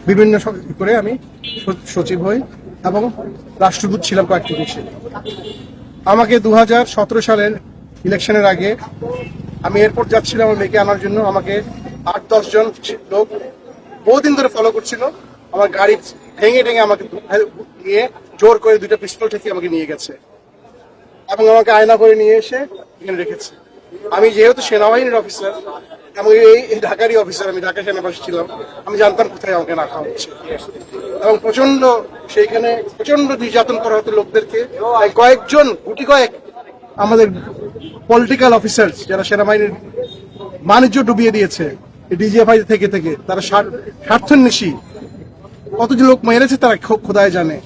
বিভিন্ন করে আমি সচিব হই এবং রাষ্ট্রদূত ছিলাম কয়েকটি দেশে। আমাকে 2017 সালের ইলেকশনের আগে আমি এয়ারপোর্ট যাচ্ছিলাম আমার মেয়েকে আনার জন্য। আমাকে 8-10 জন লোক বহুদিন ধরে ফলো করছিল। আমার গাড়ি ভেঙে আমাকে নিয়ে জোর করে 2টা পিস্তল থেকে আমাকে নিয়ে গেছে এবং আমাকে আয়না করে নিয়ে এসে এখানে রেখেছে। আমি যেহেতু সেনাবাহিনীর অফিসার এবং এই ঢাকারই অফিসার, আমি ঢাকা সেনাবাসী ছিলাম, আমি জানতাম কোথায় আমাকে রাখা হচ্ছে এবং সেইখানে প্রচন্ড নির্যাতন করা হতো লোকদেরকে। কয়েকজন গুটি কয়েক আমাদের পলিটিক্যাল অফিসার যারা সেনাবাহিনীর বাণিজ্য ডুবিয়ে দিয়েছে ডিজিএফআই থেকে তারা স্বার্থন্বেষী কত যে লোক মেরেছে তারা খোদায় জানে।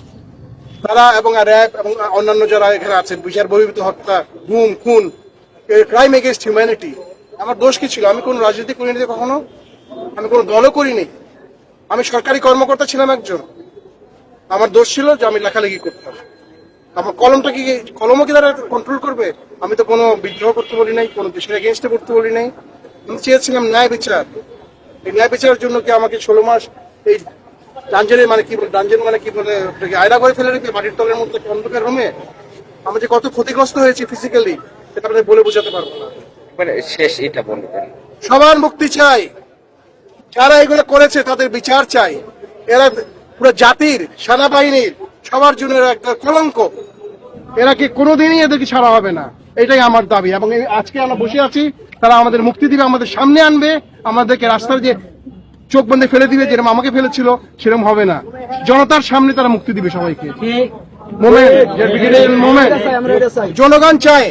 তারা এবং র্যাব এবং অন্যান্য যারা এখানে আছেন, বিচার বহির্ভূত হত্যা, গুম, খুন, ক্রাইম এগেইনস্ট হিউম্যানিটি। আমার দোষ কি ছিল? আমি কোনো রাজনীতি করিনি কখনো, আমি কোনো দলও করিনি, আমি সরকারি কর্মকর্তা ছিলাম একজন। আমার দোষ ছিল যে আমি লেখালেখি করতাম। আমার কলমও কি তারা কন্ট্রোল করবে? আমি তো কোনো বিদ্রোহ করতে বলি নাই, কোনো দেশের এগেইনস্টে করতে বলি নাই। আমি চেয়েছিলাম ন্যায় বিচার। এই ন্যায় বিচারের জন্য কি আমাকে 16 মাস এই ডাঞ্জেনে আয়না করে ফেলে রেখে মাটির তলের মধ্যে অন্ধকার রুমে আমি যে কত ক্ষতিগ্রস্ত হয়েছি ফিজিক্যালি সেটা আপনাদের বলে বোঝাতে পারবো না। শেষ এটা বলবেন, সবার মুক্তি চাই, যারা এগুলো করেছে তাদের বিচার চাই। এরা পুরো জাতির, সেনাবাহিনীর সবার জন্য একটা কলঙ্ক। এরা কি কোনোদিনই এদেরকে ছাড়া হবে না, এটাই আমার দাবি। এবং আজকে আমরা বসে আছি, তারা আমাদের মুক্তি দিবে, আমাদের সামনে আনবে, আমাদেরকে রাস্তার যে চোখ বন্ধে ফেলে দিবে যেরকম আমাকে ফেলেছিল সেরকম হবে না। জনতার সামনে তারা মুক্তি দিবে সবাইকে। জনগণ চায়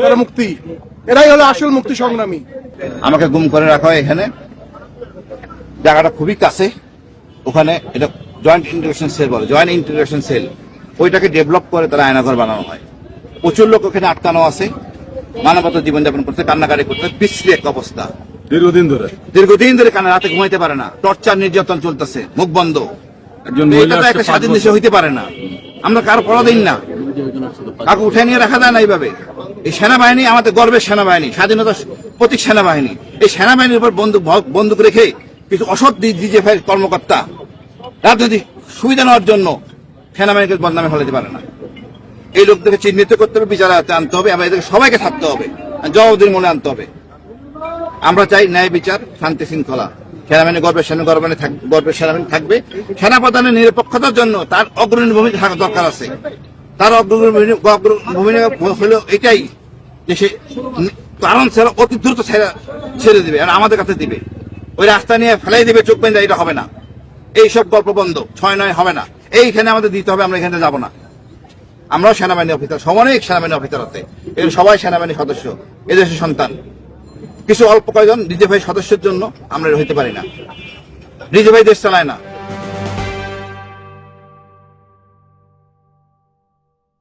তারা মুক্তি, এরাই হলো আসল মুক্তি সংগ্রামী। আমাকে গুম করে রাখা হয় এখানে, জায়গাটা খুবই কাছে। ওখানে এটা জয়েন্ট ইন্টিগ্রেশন সেল বলে, জয়েন্ট ইন্টিগ্রেশন সেল, ওইটাকে ডেভেলপ করে তারা আয়নাঘর বানানো হয়। প্রচুর লোক ওখানে আটকানো আছে, মানবতা জীবনযাপন করতে, কান্নাকাটি করতে, বিশ্রী এক অবস্থা। দীর্ঘদিন ধরে কানে রাতে ঘুমাইতে পারে না, টর্চার নির্যাতন চলতেছে, মুখ বন্ধ। এটা তো একটা স্বাধীন দেশে হইতে পারে না। আমরা কারো পরাধীন না, কাউকে উঠে নিয়ে রাখা যায় না এইভাবে। এই সেনাবাহিনী আমাদের গর্বের সেনাবাহিনী, স্বাধীনতার প্রতীক সেনাবাহিনী। এই সেনাবাহিনীর উপর বন্দুক রেখে কিছু অসৎ ডিজিএফআই কর্মকর্তা রাজনৈতিক সুবিধা নেওয়ার জন্য সেনাবাহিনীকে বদনামে ফেলাতে পারে না। এই লোকদেরকে চিহ্নিত করতে হবে, বিচারে আনতে হবে, এবং এদেরকে সবাইকে থাকতে হবে, জবাবদিহির মনে আনতে হবে। আমরা চাই ন্যায় বিচার, শান্তি শৃঙ্খলা। সেনাবাহিনী গর্বের সেনাবাহিনী থাকবে। সেনাপ্রধানের নিরপেক্ষতার জন্য তার অগ্রণী ভূমিকা থাকা দরকার আছে। তার ভূমিকা হলো এটাই যে সে কারণ ছাড়া অতি দ্রুত ছেড়ে দিবে, আর আমাদের কাছে দিবে। ওই রাস্তা নিয়ে ফেলাই দিবে, চোখ বেঁধে, এটা হবে না। এইসব গল্প বন্ধ, 6-9 হবে না। এইখানে আমাদের দিতে হবে, আমরা এখানে যাবো না। আমরাও সেনাবাহিনী অফিসার, অনেক সেনাবাহিনী অফিসার আছে, এর সবাই সেনাবাহিনী সদস্য, এদেশের সন্তান। কিছু অল্প কয়েকজন ডিজিএফআই সদস্যের জন্য আমরা হইতে পারি না। ডিজিএফআই দেশ চালায় না।